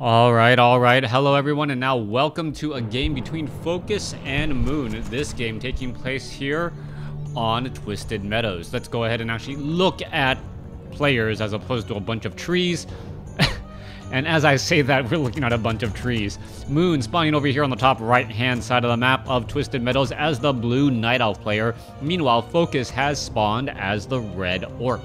All right. Hello, everyone, and now welcome to a game between Focus and Moon. This game taking place here on Twisted Meadows. Let's go ahead and actually look at players as opposed to a bunch of trees. And as I say that, we're looking at a bunch of trees. Moon spawning over here on the top right-hand side of the map of Twisted Meadows as the blue Night Elf player. Meanwhile, Focus has spawned as the red Orc.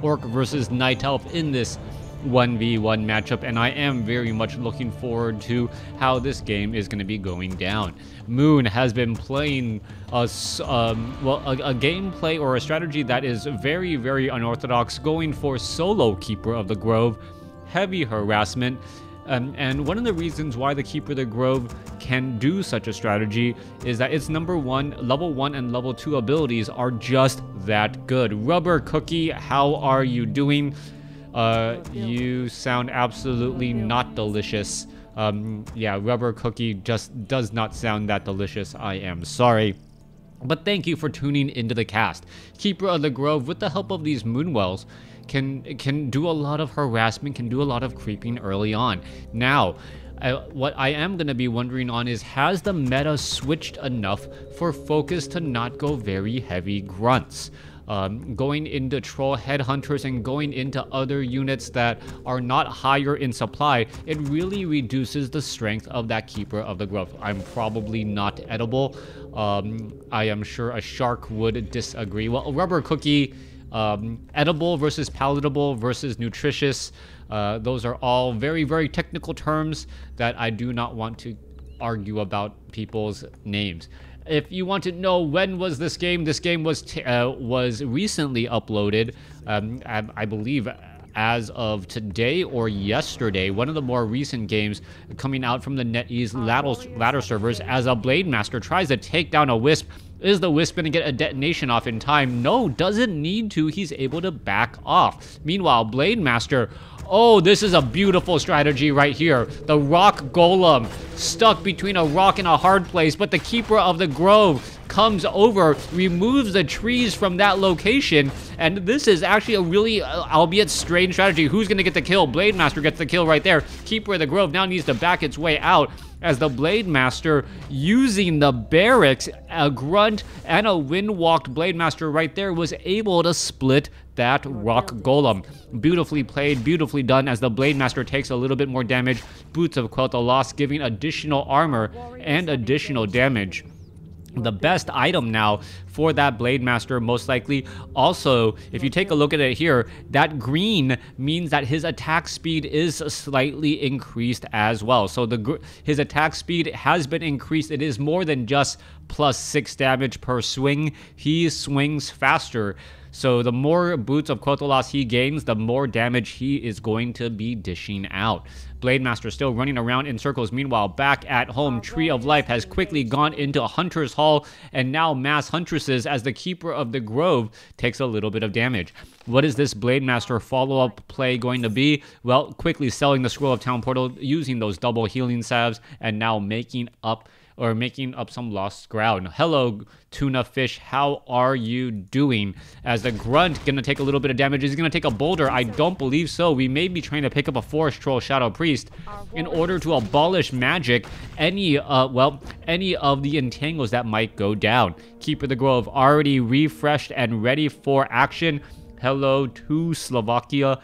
Orc versus Night Elf in this 1v1 matchup, and I am very much looking forward to how this game is going to be going down. Moon has been playing a gameplay or a strategy that is very, very unorthodox, going for solo Keeper of the Grove, heavy harassment, and one of the reasons why the Keeper of the Grove can do such a strategy is that its level 1 and level 2 abilities are just that good. Rubber Cookie, how are you doing? You sound absolutely not delicious. Yeah, Rubber Cookie just does not sound that delicious. I am sorry. But thank you for tuning into the cast. Keeper of the Grove, with the help of these Moonwells, can do a lot of harassment, can do a lot of creeping early on. Now, what I am going to be wondering on is, has the meta switched enough for Focus to not go very heavy grunts? Going into troll headhunters and going into other units that are not higher in supply, it really reduces the strength of that Keeper of the Grove. I'm probably not edible. I am sure a shark would disagree. Well, Rubber Cookie, edible versus palatable versus nutritious. Those are all very, very technical terms that I do not want to argue about people's names. If you want to know when was this game was recently uploaded, I believe as of today or yesterday, one of the more recent games coming out from the NetEase ladder servers, as a Blade Master tries to take down a Wisp. Is the Wisp going to get a detonation off in time? No, doesn't need to. He's able to back off. Meanwhile, Blade Master, oh, this is a beautiful strategy right here. The rock golem stuck between a rock and a hard place, but the Keeper of the Grove comes over, removes the trees from that location, and this is actually a really, albeit strange strategy. Who's going to get the kill? Blade Master gets the kill right there. Keeper of the Grove now needs to back its way out, as the Blade Master, using the barracks, a grunt and a wind-walked Blade Master right there, was able to split that rock golem. Beautifully played, beautifully done, as the Blade Master takes a little bit more damage. Boots of Quel'Tha Lost giving additional armor and additional damage. The best item now for that Blade Master, most likely. Also, if you take a look at it here, that green means that his attack speed is slightly increased as well. So his attack speed has been increased. It is more than just +6 damage per swing. He swings faster. So the more Boots of Quel'Tha Lost he gains, the more damage he is going to be dishing out. Blade Master still running around in circles. Meanwhile, back at home, Tree of Life has quickly gone into Hunter's Hall and now mass Huntresses, as the Keeper of the Grove takes a little bit of damage. What is this Blade Master follow-up play going to be? Well, quickly selling the Scroll of Town Portal, using those double healing salves, and now making up some lost ground. Hello, tuna fish, how are you doing? As the grunt gonna take a little bit of damage. Is he gonna take a boulder? I don't believe so. We may be trying to pick up a forest troll Shadow Priest in order to abolish magic, any of the entangles that might go down. Keeper of the Grove already refreshed and ready for action. Hello to Slovakia.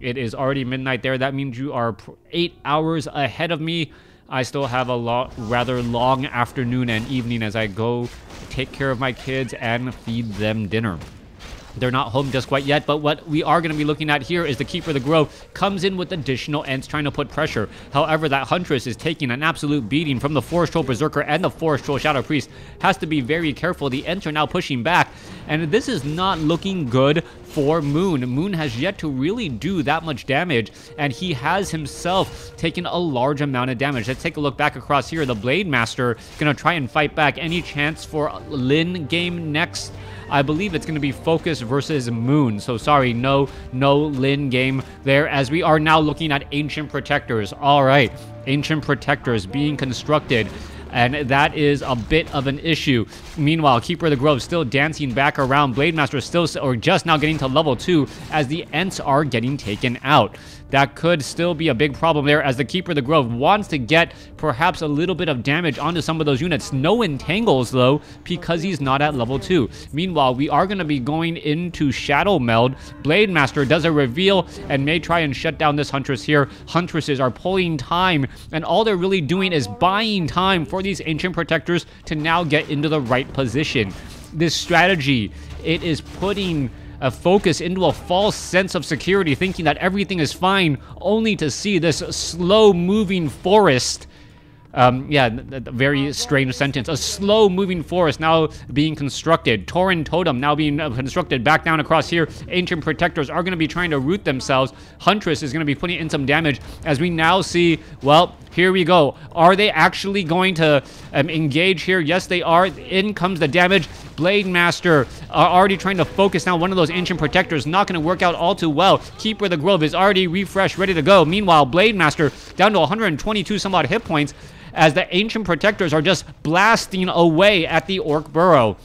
It is already midnight there. That means you are 8 hours ahead of me. I still have a rather long afternoon and evening as I go take care of my kids and feed them dinner. They're not home just quite yet, but what we are going to be looking at here is the Keeper of the Grove comes in with additional Ents trying to put pressure. However, that Huntress is taking an absolute beating from the Forest Troll Berserker and the Forest Troll Shadow Priest. Has to be very careful. The Ents are now pushing back, and this is not looking good for Moon. Moon has yet to really do that much damage, and he has himself taken a large amount of damage. Let's take a look back across here. The Blade Master going to try and fight back. Any chance for Lin game next? I believe it's going to be Focus versus Moon. So sorry, no Lin game there, as we are now looking at Ancient Protectors. All right, Ancient Protectors being constructed. and that is a bit of an issue. Meanwhile, Keeper of the Grove still dancing back around. Blade Master still, or just now getting to level 2 as the Ents are getting taken out. That could still be a big problem there, as the Keeper of the Grove wants to get perhaps a little bit of damage onto some of those units. No entangles though, because he's not at level 2. Meanwhile, we are going to be going into Shadow Meld. Blade Master does a reveal and may try and shut down this Huntress here. Huntresses are pulling time, and all they're really doing is buying time for these Ancient Protectors to now get into the right position. This strategy, it is putting a focus into a false sense of security, thinking that everything is fine, only to see this slow-moving forest. Very strange sentence. A slow-moving forest now being constructed. Tauren Totem now being constructed back down across here. Ancient Protectors are going to be trying to root themselves. Huntress is going to be putting in some damage as we now see, well, here we go. Are they actually going to engage here? Yes, they are. In comes the damage. Blade Master already trying to focus now. One of those Ancient Protectors, not going to work out all too well. Keeper of the Grove is already refreshed, ready to go. Meanwhile, Blade Master down to 122 some odd hit points, as the Ancient Protectors are just blasting away at the Orc Burrow.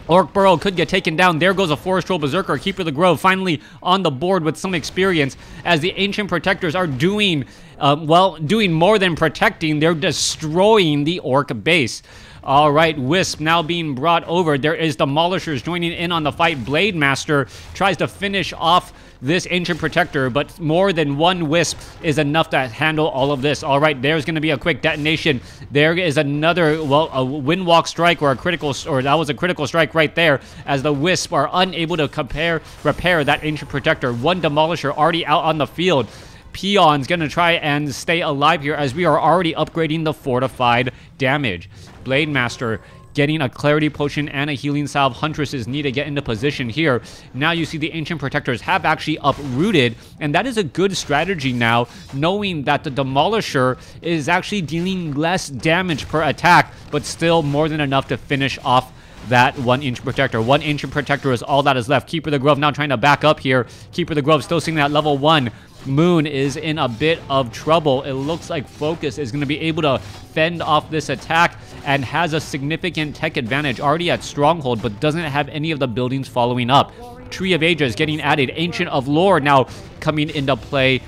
Orc Burrow could get taken down. There goes a Forest Troll Berserker. Keeper of the Grove finally on the board with some experience, as the Ancient Protectors are doing more than protecting. They're destroying the Orc base. All right, Wisp now being brought over. There is Demolishers joining in on the fight. Blade Master tries to finish off this Ancient Protector, but more than one Wisp is enough to handle all of this. All right, there's going to be a quick detonation. There is another, well, a Windwalk strike, or a critical, or that was a critical strike right there, as the Wisp are unable to repair that Ancient Protector. One Demolisher already out on the field. Peon's going to try and stay alive here, as we are already upgrading the fortified damage. Blade Master getting a Clarity Potion and a Healing Salve. Huntresses need to get into position here. Now you see the Ancient Protectors have actually uprooted, and that is a good strategy now, knowing that the Demolisher is actually dealing less damage per attack, but still more than enough to finish off that one Ancient Protector. One Ancient Protector is all that is left. Keeper of the Grove now trying to back up here. Keeper of the Grove still sitting at level 1. Moon is in a bit of trouble. It looks like Focus is going to be able to fend off this attack and has a significant tech advantage already at Stronghold, but doesn't have any of the buildings following up. Tree of Ages getting added. Ancient of Lore now coming into play.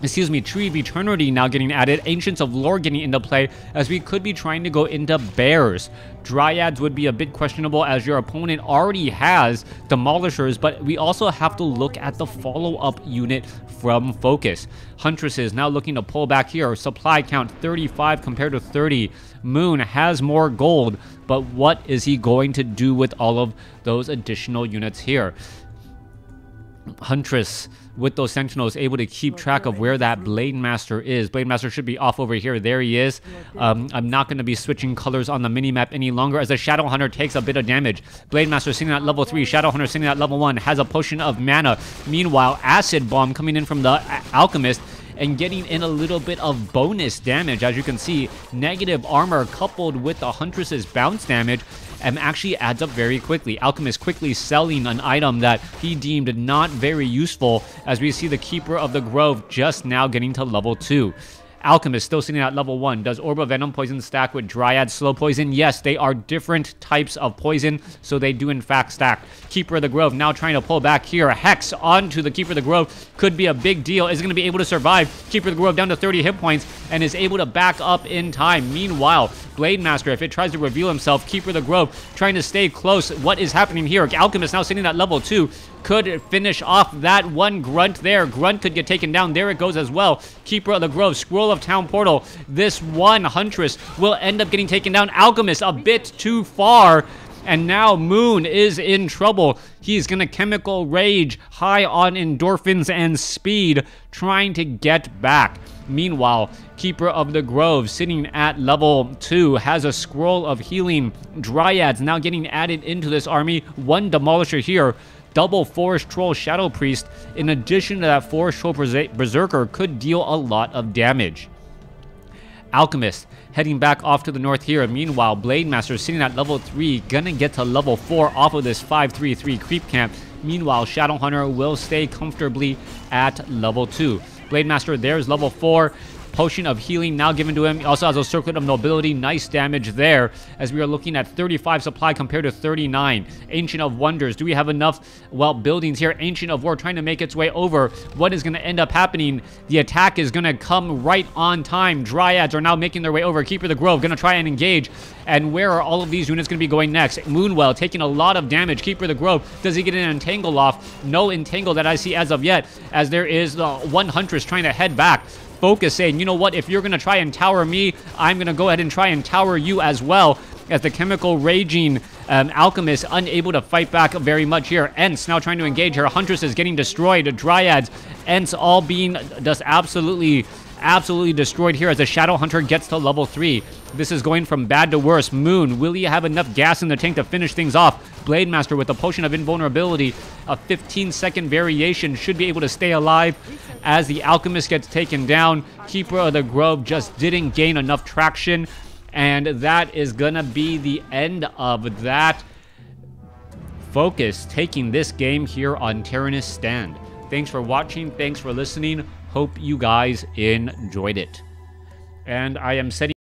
Tree of Eternity now getting added. Ancients of Lore getting into play, as we could be trying to go into Bears. Dryads would be a bit questionable, as your opponent already has Demolishers, but we also have to look at the follow-up unit from Focus. Huntresses now looking to pull back here. Supply count 35 compared to 30. Moon has more gold, but what is he going to do with all of those additional units here? Huntress with those Sentinels able to keep track of where that Blade Master is. Blade Master should be off over here. There he is. I'm not going to be switching colors on the minimap any longer, as the Shadow Hunter takes a bit of damage. Blade Master sitting at level 3. Shadow Hunter sitting at level 1. Has a potion of mana. Meanwhile, Acid Bomb coming in from the Alchemist and getting in a little bit of bonus damage. As you can see, negative armor coupled with the Huntress's bounce damage actually adds up very quickly. Alchemist quickly selling an item that he deemed not very useful, as we see the Keeper of the Grove just now getting to level 2. Alchemist still sitting at level 1. Does Orb of Venom poison stack with Dryad Slow Poison? Yes, they are different types of poison, so they do in fact stack. Keeper of the Grove now trying to pull back here. Hex onto the Keeper of the Grove could be a big deal. Is going to be able to survive. Keeper of the Grove down to 30 hit points and is able to back up in time. Meanwhile, Blade Master, if it tries to reveal himself, Keeper of the Grove trying to stay close. What is happening here? Alchemist now sitting at level 2. Could finish off that one Grunt there. Grunt could get taken down. There it goes as well. Keeper of the Grove, Scroll of Town Portal. This one Huntress will end up getting taken down. Alchemist a bit too far. And now Moon is in trouble. He's going to Chemical Rage, high on endorphins and speed, trying to get back. Meanwhile, Keeper of the Grove sitting at level 2 has a Scroll of Healing. Dryads now getting added into this army. One Demolisher here. Double Forest Troll Shadow Priest, in addition to that Forest Troll Berserker, could deal a lot of damage. Alchemist heading back off to the north here. Meanwhile, Blade Master sitting at level 3, gonna get to level 4 off of this 533 creep camp. Meanwhile, Shadow Hunter will stay comfortably at level 2. Blade Master, there's level 4. Potion of Healing now given to him. He also has a Circlet of Nobility. Nice damage there, as we are looking at 35 supply compared to 39. Ancient of Wonders. Do we have enough, well, buildings here? Ancient of War trying to make its way over. What is going to end up happening? The attack is going to come right on time. Dryads are now making their way over. Keeper of the Grove going to try and engage. And where are all of these units going to be going next? Moonwell taking a lot of damage. Keeper of the Grove, does he get an entangle off? No entangle that I see as of yet, as there is the one Huntress trying to head back. Focus saying, you know what, if you're going to try and tower me, I'm going to go ahead and try and tower you as well, as the chemical raging Alchemist unable to fight back very much here. Ents now trying to engage her. Huntress is getting destroyed. Dryads, Ents all being just absolutely destroyed here as the Shadow Hunter gets to level 3. This is going from bad to worse. Moon, will he have enough gas in the tank to finish things off? Blade Master with a Potion of Invulnerability, a 15-second variation, should be able to stay alive as the Alchemist gets taken down. Keeper of the Grove just didn't gain enough traction, and that is gonna be the end of that. Focus taking this game here on Tyrannus Stand. Thanks for watching. Thanks for listening. Hope you guys enjoyed it. And I am setting